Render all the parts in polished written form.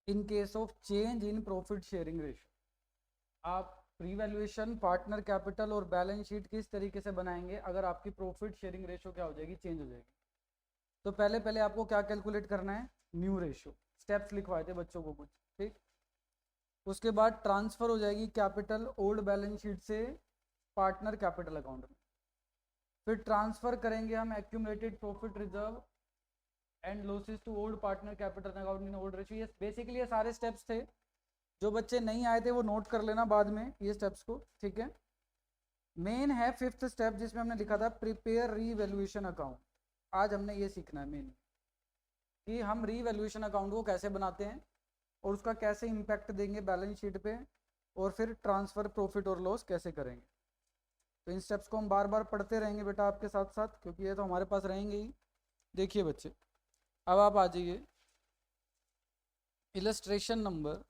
In case of change in profit sharing ratio. आप revaluation, partner capital और balance sheet किस तरीके से बनाएंगे अगर आपकी प्रॉफिट शेयरिंग रेशियो क्या हो जाएगी, चेंज हो जाएगी। तो पहले पहले आपको क्या कैलकुलेट करना है, न्यू रेशियो। स्टेप्स लिखवाए थे बच्चों को कुछ, ठीक। उसके बाद ट्रांसफर हो जाएगी कैपिटल ओल्ड बैलेंस शीट से पार्टनर कैपिटल अकाउंट में। फिर ट्रांसफर करेंगे हम accumulated profit reserve and losses to old partner capital account in old ratio. ये बेसिकली ये सारे स्टेप्स थे। जो बच्चे नहीं आए थे वो नोट कर लेना बाद में ये स्टेप्स को, ठीक है। मेन है फिफ्थ स्टेप जिसमें हमने लिखा था प्रिपेयर रीवैल्यूएशन अकाउंट। आज हमने ये सीखना है मेन, कि हम रीवैल्यूएशन अकाउंट को कैसे बनाते हैं और उसका कैसे इम्पैक्ट देंगे बैलेंस शीट पे, और फिर ट्रांसफर प्रॉफिट और लॉस कैसे करेंगे। तो इन स्टेप्स को हम बार बार पढ़ते रहेंगे बेटा आपके साथ साथ, क्योंकि ये तो हमारे पास रहेंगे ही। देखिए बच्चे, अब आप आ जाइए इलस्ट्रेशन नंबर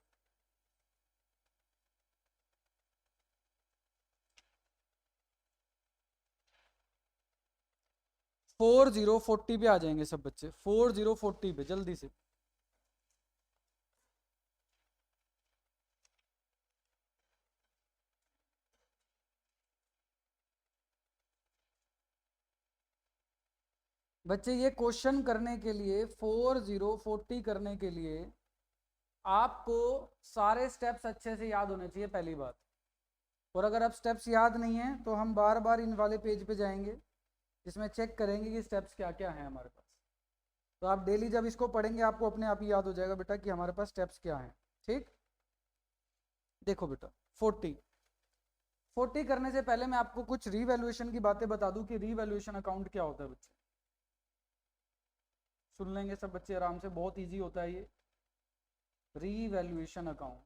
4040 पे आ जाएंगे सब बच्चे। 4040 पे जल्दी से। बच्चे ये क्वेश्चन करने के लिए, 4040 करने के लिए आपको सारे स्टेप्स अच्छे से याद होने चाहिए, पहली बात। और अगर आप स्टेप्स याद नहीं है तो हम बार बार इन वाले पेज पे जाएंगे जिसमें चेक करेंगे कि स्टेप्स क्या क्या हैं हमारे पास। तो आप डेली जब इसको पढ़ेंगे आपको अपने आप ही याद हो जाएगा बेटा कि हमारे पास स्टेप्स क्या हैं, ठीक। देखो बेटा, 40 करने से पहले मैं आपको कुछ रीवैल्यूएशन की बातें बता दूं कि रीवैल्यूएशन अकाउंट क्या होता है बच्चे। सुन लेंगे सब बच्चे आराम से, बहुत इजी होता है ये रीवैल्यूएशन अकाउंट।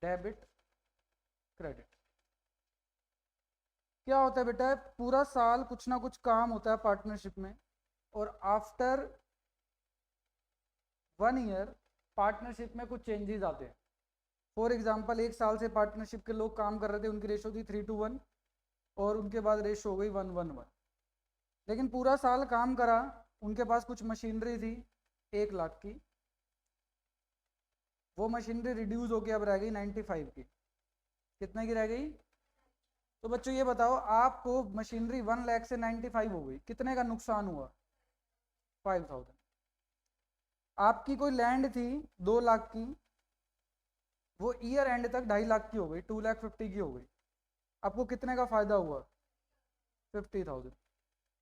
डेबिट क्रेडिट क्या होता है बेटा, पूरा साल कुछ ना कुछ काम होता है पार्टनरशिप में, और आफ्टर 1 ईयर पार्टनरशिप में कुछ चेंजेस आते हैं। फॉर एग्जाम्पल, 1 साल से पार्टनरशिप के लोग काम कर रहे थे, उनकी रेशो थी 3:1 और उनके बाद रेशो हो गई 1:1। लेकिन पूरा साल काम करा, उनके पास कुछ मशीनरी थी 1 लाख की, वो मशीनरी रिड्यूस होकर अब रह गई 95 की। कितने की रह गई? तो बच्चों ये बताओ, आपको मशीनरी 1 लाख से 95 हो गई, कितने का नुकसान हुआ? 5000। आपकी कोई लैंड थी 2 लाख की, वो ईयर एंड तक 2.5 लाख की हो गई, 2,50,000 की हो गई। आपको कितने का फायदा हुआ? 50,000।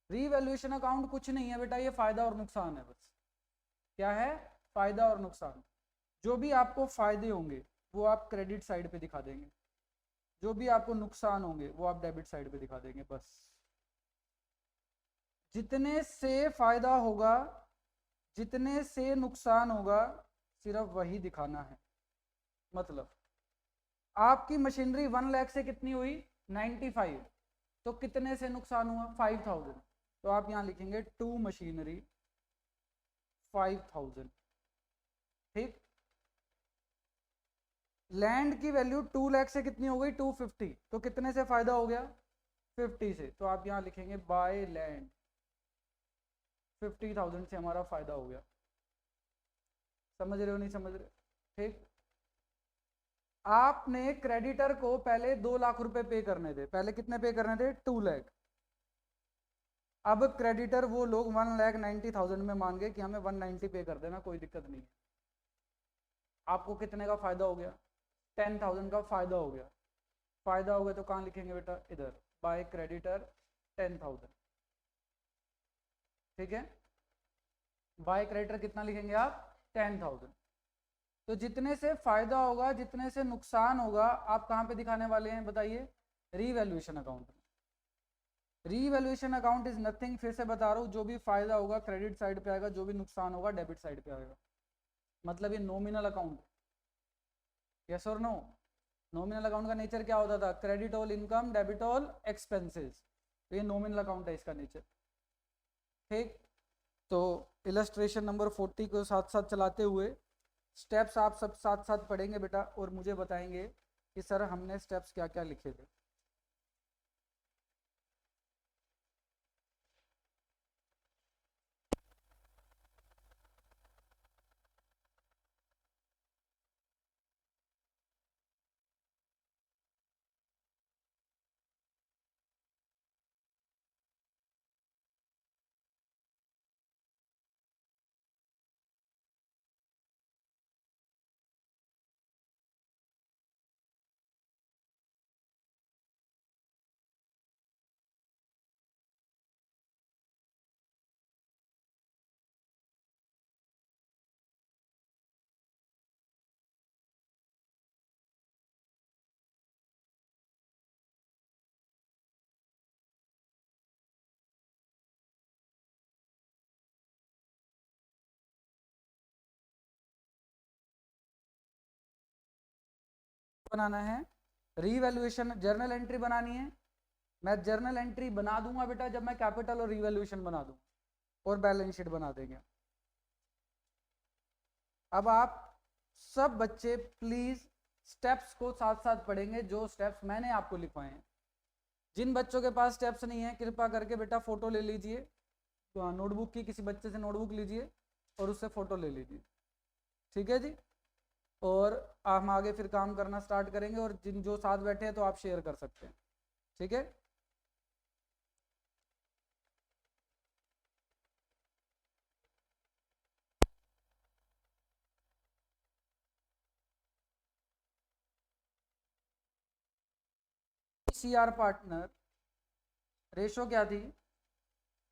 रीवैल्यूएशन अकाउंट कुछ नहीं है बेटा, ये फायदा और नुकसान है बस। क्या है? फायदा और नुकसान। जो भी आपको फायदे होंगे वो आप क्रेडिट साइड पे दिखा देंगे, जो भी आपको नुकसान होंगे वो आप डेबिट साइड पे दिखा देंगे, बस। जितने से फायदा होगा, जितने से नुकसान होगा, सिर्फ वही दिखाना है। मतलब आपकी मशीनरी 1 लाख से कितनी हुई? 95। तो कितने से नुकसान हुआ? 5000। तो आप यहां लिखेंगे टू मशीनरी 5000, ठीक। लैंड की वैल्यू 2 लाख से कितनी हो गई? 250। तो कितने से फायदा हो गया? 50 से। तो आप यहां लिखेंगे बाय लैंड, 50,000 से हमारा फायदा हो गया। समझ रहे हो नहीं समझ रहे? ठीक। आपने क्रेडिटर को पहले 2 लाख रुपए पे करने थे, पहले कितने पे करने थे? 2 लाख। अब क्रेडिटर वो लोग 1,90,000 में मान गए कि हमें 190 पे कर देना, कोई दिक्कत नहीं। आपको कितने का फायदा हो गया? 10,000 का फायदा हो गया। फायदा हो गया तो कहाँ लिखेंगे बेटा? इधर, बाय क्रेडिटर 10,000, ठीक है। बाय क्रेडिटर कितना लिखेंगे आप? 10,000। तो जितने से फायदा होगा, जितने से नुकसान होगा, आप कहाँ पे दिखाने वाले हैं बताइए? रीवैल्यूएशन अकाउंट में। रीवैल्यूएशन अकाउंट इज नथिंग, फिर से बता रहा हूँ, जो भी फायदा होगा क्रेडिट साइड पे आएगा, जो भी नुकसान होगा डेबिट साइड पे आएगा। मतलब ये नॉमिनल अकाउंट। यस और नो? नॉमिनल अकाउंट का नेचर क्या होता था? Credit all income, debit all expenses. तो ये नॉमिनल अकाउंट है इसका नेचर, ठीक। तो इलस्ट्रेशन नंबर 40 को साथ साथ चलाते हुए स्टेप्स आप सब साथ साथ पढ़ेंगे बेटा, और मुझे बताएंगे कि सर हमने स्टेप्स क्या क्या लिखे थे। बनाना है, रीवैल्यूएशन जर्नल एंट्री बनानी है। मैं जर्नल एंट्री बना दूंगा बेटा जब मैं कैपिटल और रीवैल्यूएशन बना दूं और बैलेंस शीट बना देंगे। अब आप सब बच्चे प्लीज स्टेप्स को साथ साथ पढ़ेंगे, जो स्टेप्स मैंने आपको लिखवाए हैं। जिन बच्चों के पास स्टेप्स नहीं है कृपया करके बेटा फोटो ले लीजिए, तो नोटबुक की किसी बच्चे से नोटबुक लीजिए और उससे फोटो ले लीजिए, ठीक है जी। और हम आगे फिर काम करना स्टार्ट करेंगे, और जिन जो साथ बैठे हैं तो आप शेयर कर सकते हैं, ठीक है। सीआर पार्टनर रेशो क्या थी?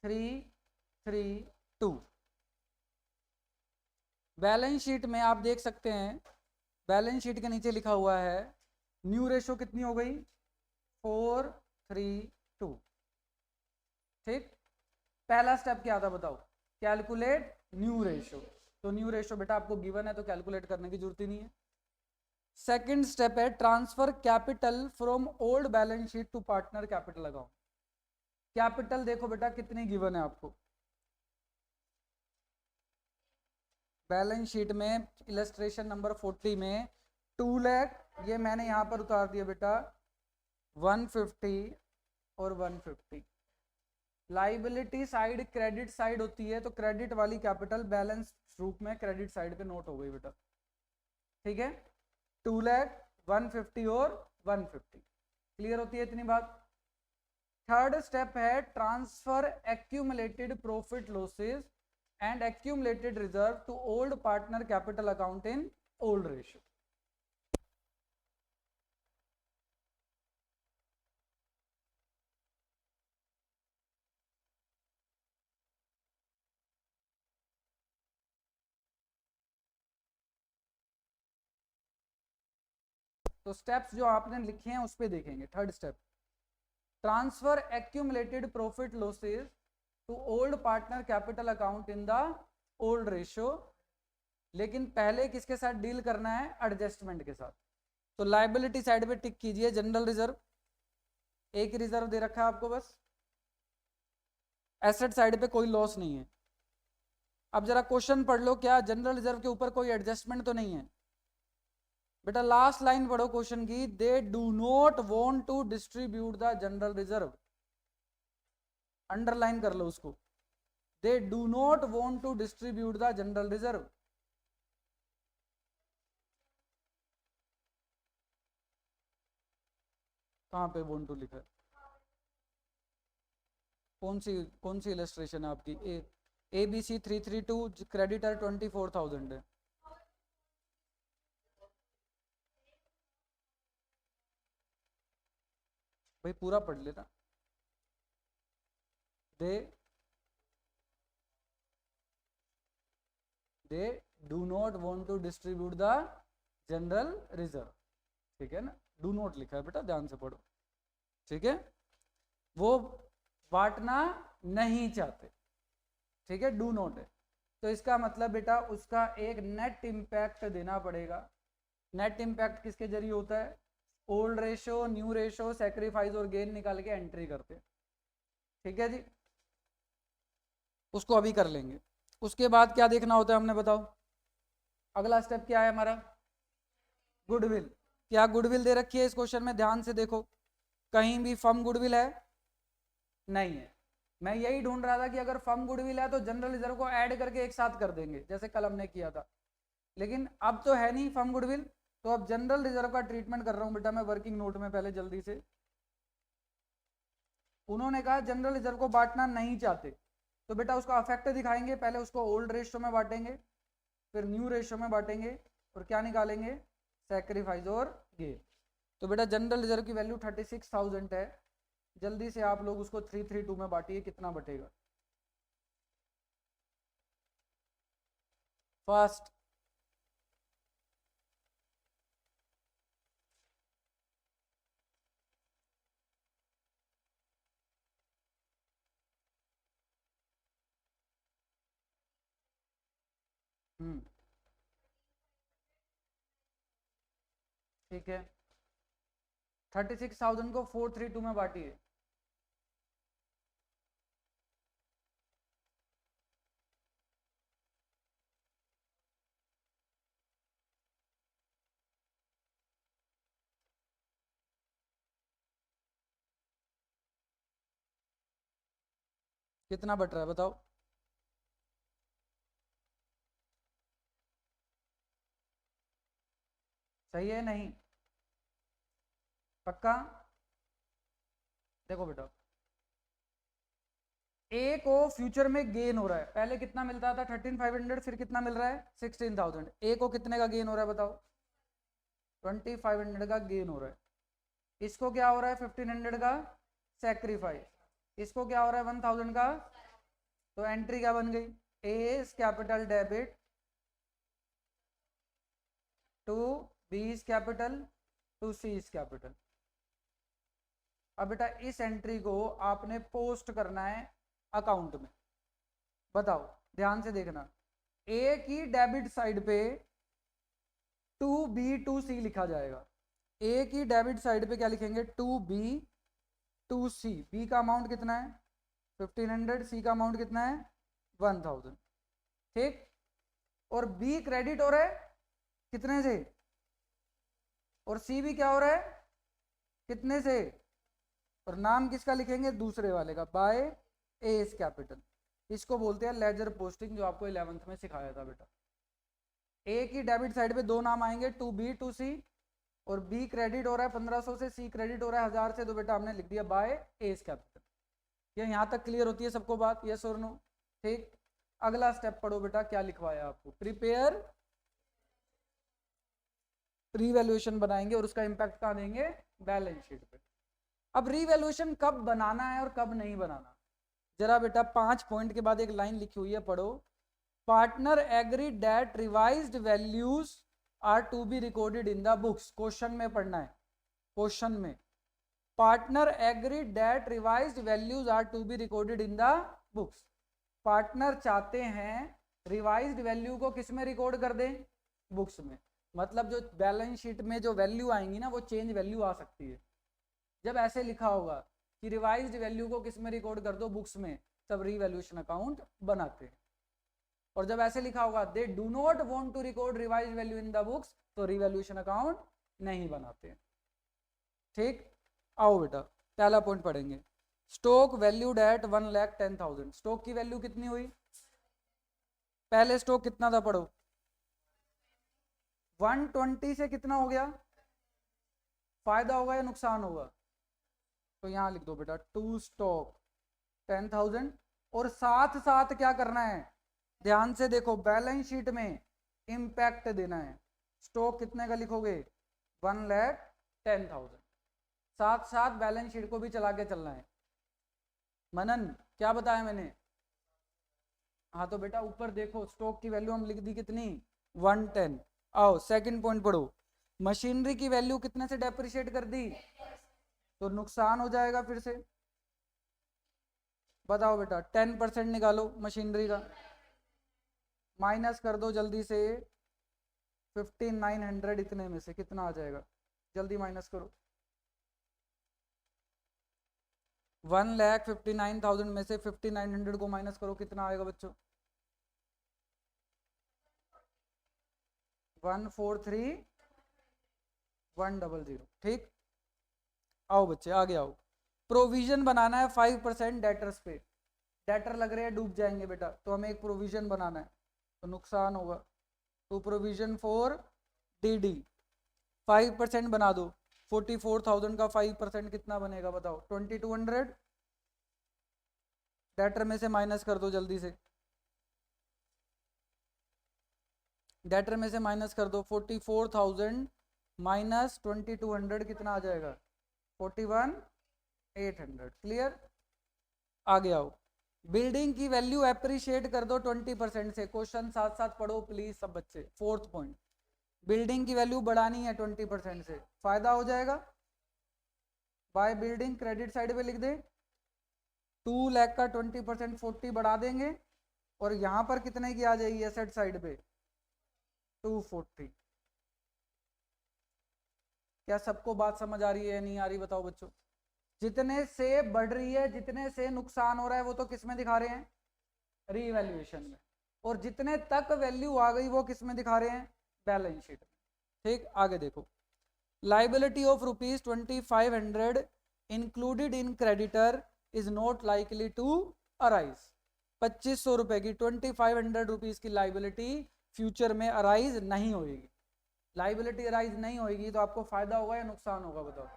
3:3:2। बैलेंस शीट में आप देख सकते हैं, बैलेंस शीट के नीचे लिखा हुआ है न्यू रेशो कितनी हो गई? 4:3:2। ठीक, पहला स्टेप क्या था बताओ? Calculate new ratio. तो न्यू रेशो बेटा आपको गिवन है तो कैलकुलेट करने की जरूरत ही नहीं है। सेकंड स्टेप है transfer capital from old balance sheet to partner capital account. Capital देखो बेटा कितनी गिवन है आपको बैलेंस शीट में, इलस्ट्रेशन नंबर 40 में 2 लाख, ये मैंने यहां पर उतार दिया बेटा 150 और 150। लाइबिलिटी साइड क्रेडिट साइड होती है, तो क्रेडिट वाली कैपिटल बैलेंस रूप में क्रेडिट साइड पे नोट हो गई बेटा, ठीक है। 2 लाख 150 और 150 क्लियर होती है इतनी बात। थर्ड स्टेप है transfer accumulated profit losses and accumulated reserve to old partner capital account in old ratio. तो स्टेप्स जो आपने लिखे हैं उस पर देखेंगे। Third step transfer accumulated profit losses to old partner capital account in the old ratio. लेकिन पहले किसके साथ डील करना है? एडजस्टमेंट के साथ। तो लाइबिलिटी साइड पे टिक कीजिए जनरल रिजर्व, एक रिजर्व दे रखा है आपको बस। एसेट साइड पे कोई लॉस नहीं है। अब जरा क्वेश्चन पढ़ लो, क्या जनरल रिजर्व के ऊपर कोई एडजस्टमेंट तो नहीं है? बेटा लास्ट लाइन पढ़ो क्वेश्चन की, they do not want to distribute the general reserve. Underline कर लो उसको, they do not want to distribute the general reserve. कहां पे वांट टू लिखा है? कौन सी इलस्ट्रेशन है आपकी? ABC 332, क्रेडिटर 24,000 है। भाई पूरा पढ़ लेना। They they do not want to distribute the general reserve, ठीक है ना। डू नॉट लिखा है बेटा, ध्यान से पढ़ो, ठीक है। वो बांटना नहीं चाहते, ठीक है, डू नॉट है। तो इसका मतलब बेटा उसका एक नेट इंपैक्ट देना पड़ेगा। नेट इंपैक्ट किसके जरिए होता है? Old ratio, new ratio, sacrifice और गेन निकाल के एंट्री करते हैं, ठीक है जी। उसको अभी कर लेंगे। उसके बाद क्या देखना होता है हमने, बताओ? अगला स्टेप क्या है हमारा? गुडविल। क्या गुडविल दे रखी है इस क्वेश्चन में? ध्यान से देखो, कहीं भी फर्म गुडविल है? नहीं है। मैं यही ढूंढ रहा था कि अगर फर्म गुडविल है तो जनरल रिजर्व को ऐड करके एक साथ कर देंगे जैसे कल हमने किया था, लेकिन अब तो है नहीं फर्म गुडविल। तो अब जनरल रिजर्व का ट्रीटमेंट कर रहा हूं बेटा मैं वर्किंग नोट में। पहले जल्दी से, उन्होंने कहा जनरल रिजर्व को बांटना नहीं चाहते, तो बेटा उसका अफेक्ट दिखाएंगे। पहले उसको ओल्ड रेशियो में बांटेंगे, फिर न्यू रेशियो में बांटेंगे, और क्या निकालेंगे? सैक्रिफाइस और गेन। तो बेटा जनरल रिजर्व की वैल्यू 36,000 है। जल्दी से आप लोग उसको 3:3:2 में बांटिए, कितना बटेगा? फास्ट। ठीक है, 36,000 को 432 में बांटिए। कितना बट रहा है बताओ। सही है नहीं? पक्का? देखो बेटा, ए को फ्यूचर में गेन हो रहा है, पहले कितना मिलता था 13,500, फिर कितना मिल रहा है 16,000। ए को कितने का गेन हो रहा है बताओ? 2,500 का गेन हो रहा है। इसको क्या हो रहा है 1,500 का सेक्रीफाइस, इसको क्या हो रहा है 1,000 का। तो एंट्री क्या बन गई? A is capital debit to B is capital to C is capital. अब बेटा इस एंट्री को आपने पोस्ट करना है अकाउंट में। बताओ, ध्यान से देखना, ए की डेबिट साइड पे टू बी टू सी लिखा जाएगा। ए की डेबिट साइड पे क्या लिखेंगे? To B to C. B का अमाउंट कितना है 1,500, सी का अमाउंट कितना है 1,000। ठीक, और बी क्रेडिट हो रहा है कितने से, और सी भी क्या हो रहा है कितने से, और नाम किसका लिखेंगे? दूसरे वाले का, बाय ए इज कैपिटल। इसको बोलते हैं लेजर पोस्टिंग, जो आपको 11th में सिखाया था बेटा। ए की डेबिट साइड पे दो नाम आएंगे, टू बी टू सी, और बी क्रेडिट हो रहा है 1,500 से, सी क्रेडिट हो रहा है 1,000 से, तो बेटा हमने लिख दिया बाय ए इज कैपिटल। ये यहाँ तक क्लियर होती है सबको बात? यस और नो? ठीक, अगला स्टेप पढ़ो बेटा, क्या लिखवाया आपको? प्रिपेयर रीवैल्यूएशन बनाएंगे, और उसका इंपैक्ट कहाँ देंगे? बैलेंस शीट पे। अब रीवैल्यूएशन कब बनाना है और कब नहीं बनाना, जरा बेटा 5 पॉइंट के बाद एक लाइन लिखी हुई है, पढ़ो। Partner agree that revised values are to be recorded in the books. Question में पढ़ना है, क्वेश्चन में partner agree that revised values are to be recorded in the books. Partner चाहते हैं रिवाइज्ड वैल्यू को किस में रिकॉर्ड कर दें? बुक्स में। मतलब जो बैलेंस शीट में जो वैल्यू आएंगी ना, वो चेंज वैल्यू आ सकती है। जब ऐसे लिखा होगा कि रिवाइज्ड वैल्यू को किस में रिकॉर्ड कर दो? बुक्स में, तब रीवैल्यूएशन अकाउंट बनाते हैं। और जब ऐसे लिखा होगा they do not want to record revised value in the books, तो रीवैल्यूएशन अकाउंट नहीं बनाते। ठीक, आओ बेटा पहला पॉइंट पढ़ेंगे। Stock valued at 1,10,000। स्टॉक की वैल्यू कितनी हुई? पहले स्टॉक कितना था पढ़ो? 120 से कितना हो गया? फायदा होगा या नुकसान होगा? तो यहां लिख दो बेटा टू स्टॉक 10,000, और साथ साथ क्या करना है? ध्यान से देखो, बैलेंस शीट में इंपैक्ट देना है। स्टॉक कितने का लिखोगे? 1,10,000। साथ साथ बैलेंस शीट को भी चला के चलना है। मनन क्या बताया मैंने? हाँ तो बेटा ऊपर देखो, स्टॉक की वैल्यू हम लिख दी कितनी? 110। आओ सेकंड पॉइंट पढ़ो। मशीनरी की वैल्यू कितने से डेप्रिशिएट कर दी? तो नुकसान हो जाएगा फिर से। बताओ बेटा 10% निकालो मशीनरी का, माइनस कर दो जल्दी से 5,900। इतने में से कितना आ जाएगा? जल्दी माइनस करो। 1,59,000 में से 5,900 को माइनस करो, कितना आएगा बच्चों? 143,100। ठीक, आओ बच्चे आगे आओ। प्रोविजन बनाना है 5% डेटर्स पे। डेटर लग रहे हैं डूब जाएंगे बेटा, तो हमें एक प्रोविजन बनाना है, तो नुकसान होगा। तो प्रोविजन फॉर डीडी 5% बना दो। 44,000 का 5% कितना बनेगा बताओ? 2,200। डेटर में से माइनस कर दो जल्दी से, डेटर में से माइनस कर दो। 44,000 माइनस 2,200 कितना आ जाएगा? 41,800। क्लियर? आगे आओ। बिल्डिंग की वैल्यू एप्रिशिएट कर दो 20% से। क्वेश्चन साथ साथ पढ़ो प्लीज सब बच्चे। फोर्थ पॉइंट, बिल्डिंग की वैल्यू बढ़ानी है 20% से, फायदा हो जाएगा। बाय बिल्डिंग क्रेडिट साइड पे लिख दे 2 लाख का 20% 40 बढ़ा देंगे, और यहां पर कितने की आ जाएगी एसेट साइड पे? 240। क्या सबको बात समझ आ रही है या नहीं आ रही, बताओ बच्चों। जितने से बढ़ रही है, जितने से नुकसान हो रहा है, वो तो किस में दिखा रहे हैं, रीवैल्यूएशन में। और जितने तक वैल्यू आ गई वो किस में दिखा रहे हैं, बैलेंस शीट में। ठीक, आगे देखो, liability of rupees 2500 included in creditor is not likely to arise. 2500 रुपए की 2500 रुपीज की लाइबिलिटी फ्यूचर में अराइज नहीं होगी। लाइबिलिटी अराइज नहीं होगी तो आपको फायदा होगा या नुकसान होगा, बताओ।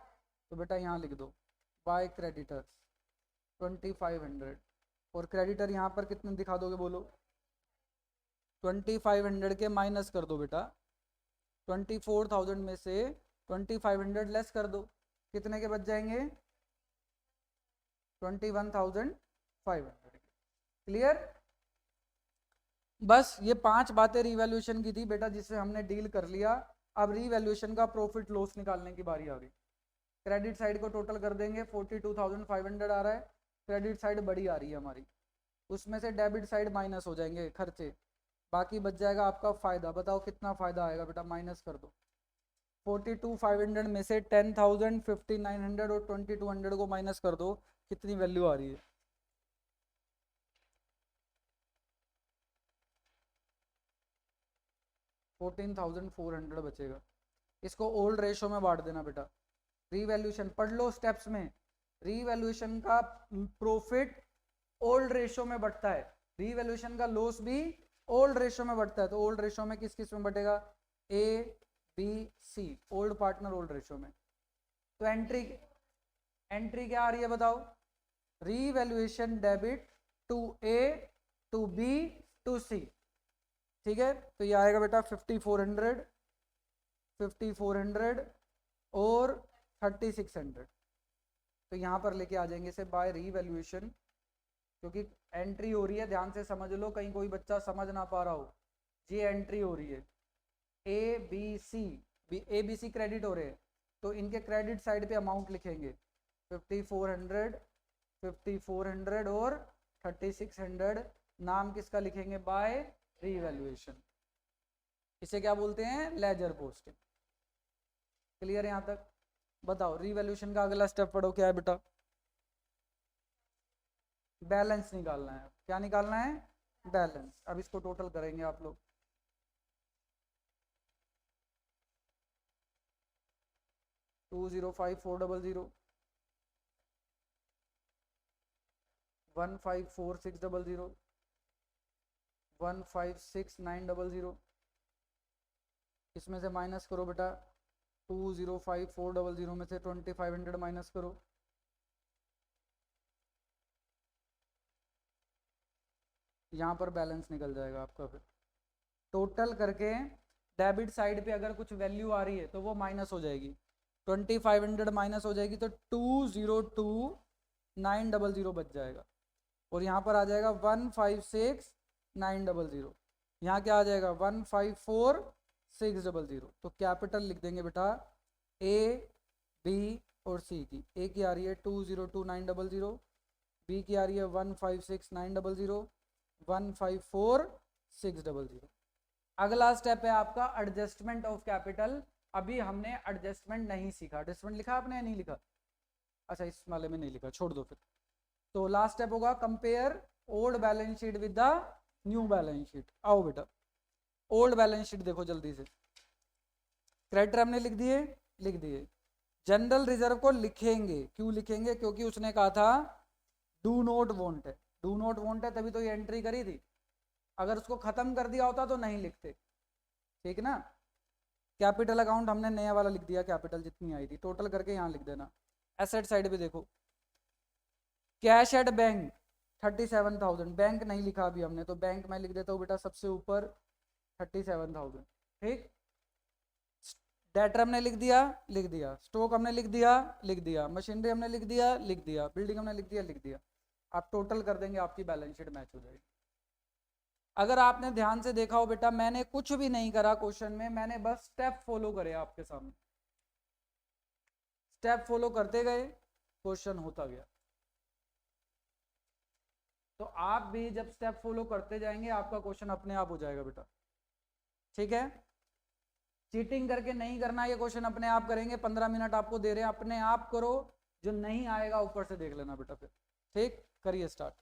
तो बेटा यहाँ लिख दो, बाय क्रेडिटर्स 2500, और क्रेडिटर यहाँ पर कितने दिखा दोगे, बोलो। 2500 के माइनस कर दो बेटा, 24,000 में से 2500 लेस कर दो, कितने के बच जाएंगे, 21,500। क्लियर। बस ये 5 बातें रीवैल्यूएशन की थी बेटा, जिससे हमने डील कर लिया। अब रीवैल्यूएशन का प्रॉफिट लॉस निकालने की बारी आ गई। क्रेडिट साइड को टोटल कर देंगे, 42,500 आ रहा है, क्रेडिट साइड बड़ी आ रही है हमारी, उसमें से डेबिट साइड माइनस हो जाएंगे खर्चे, बाकी बच जाएगा आपका फायदा। बताओ कितना फायदा आएगा बेटा, माइनस कर दो। 42,500 में से 10,000, 5,900 और 2,200 को माइनस कर दो, कितनी वैल्यू आ रही है, 14,400 बचेगा। इसको ओल्ड रेशो में बांट देना बेटा। रीवैल्यूएशन पढ़ लो स्टेप्स में, रीवैल्यूएशन का प्रॉफिट ओल्ड रेशो में बढ़ता है, रीवैल्यूएशन का लॉस भी ओल्ड रेशो में बढ़ता है। तो ओल्ड रेशो में किस किस में बढ़ेगा, A B C, old partner old ratio में। तो एंट्री क्या आ रही है बताओ, revaluation debit to A to B to C. ठीक है, तो ये आएगा बेटा 5,400, 5,400 और 3,600। तो यहाँ पर लेके आ जाएंगे इसे बाय रीवैल्यूएशन, क्योंकि एंट्री हो रही है, ध्यान से समझ लो, कहीं कोई बच्चा समझ ना पा रहा हो। ये एंट्री हो रही है, ए बी सी क्रेडिट हो रहे हैं, तो इनके क्रेडिट साइड पे अमाउंट लिखेंगे 5,400, 5,400 और 3,600। नाम किसका लिखेंगे, बाय रीवैल्यूएशन। इसे क्या बोलते हैं, लेजर पोस्टिंग। क्लियर है यहाँ तक। बताओ रीवैल्यूएशन का अगला स्टेप पढ़ो, क्या है बेटा, बैलेंस निकालना है। क्या निकालना है, बैलेंस। अब इसको टोटल करेंगे आप लोग, 205,400, 154,600, 156,900। इसमें से माइनस करो बेटा, 205,400 में से 2,500 माइनस करो, यहाँ पर बैलेंस निकल जाएगा आपका। फिर टोटल करके डेबिट साइड पे अगर कुछ वैल्यू आ रही है तो वो माइनस हो जाएगी, 2,500 माइनस हो जाएगी, तो 202,900 बच जाएगा। और यहाँ पर आ जाएगा 156,900, यहाँ क्या आ जाएगा 154,600। तो कैपिटल लिख देंगे बेटा ए बी और सी की। ए की आ रही है 202,900, बी की आ रही है 156,900, 154,600। अगला स्टेप है आपका एडजस्टमेंट ऑफ कैपिटल। अभी हमने एडजस्टमेंट नहीं सीखा। एडजस्टमेंट लिखा आपने या नहीं लिखा, अच्छा इस वाले में नहीं लिखा, छोड़ दो फिर। तो लास्ट स्टेप होगा compare old balance sheet with the new balance sheet. आओ बेटा, ओल्ड बैलेंस शीट देखो जल्दी से। क्रेडिटर हमने लिख दिए। जनरल रिजर्व को लिखेंगे, क्यों लिखेंगे, क्योंकि उसने कहा था डू नॉट वांट है, डू नॉट वांट है, तभी तो ये एंट्री करी थी। अगर उसको खत्म कर दिया होता तो नहीं लिखते, ठीक ना। कैपिटल अकाउंट हमने नया वाला लिख दिया, कैपिटल जितनी आई थी टोटल करके यहाँ लिख देना। एसेट साइड पे देखो, कैश एट बैंक 37,000, बैंक नहीं लिखा अभी हमने, तो बैंक में लिख देता हूँ बेटा सबसे ऊपर 37,000। ठीक, डेटर हमने लिख दिया, स्टॉक हमने लिख दिया, मशीनरी हमने लिख दिया, बिल्डिंग हमने लिख दिया। आप टोटल कर देंगे, आपकी बैलेंस शीट मैच हो जाएगी। अगर आपने ध्यान से देखा हो बेटा, मैंने कुछ भी नहीं करा क्वेश्चन में, मैंने बस स्टेप फॉलो करे आपके सामने, स्टेप फॉलो करते गए, क्वेश्चन होता गया। तो आप भी जब स्टेप फॉलो करते जाएंगे आपका क्वेश्चन अपने आप हो जाएगा बेटा, ठीक है। चीटिंग करके नहीं करना, ये क्वेश्चन अपने आप करेंगे, 15 मिनट आपको दे रहे हैं, अपने आप करो, जो नहीं आएगा ऊपर से देख लेना बेटा फिर। ठीक, करिए स्टार्ट।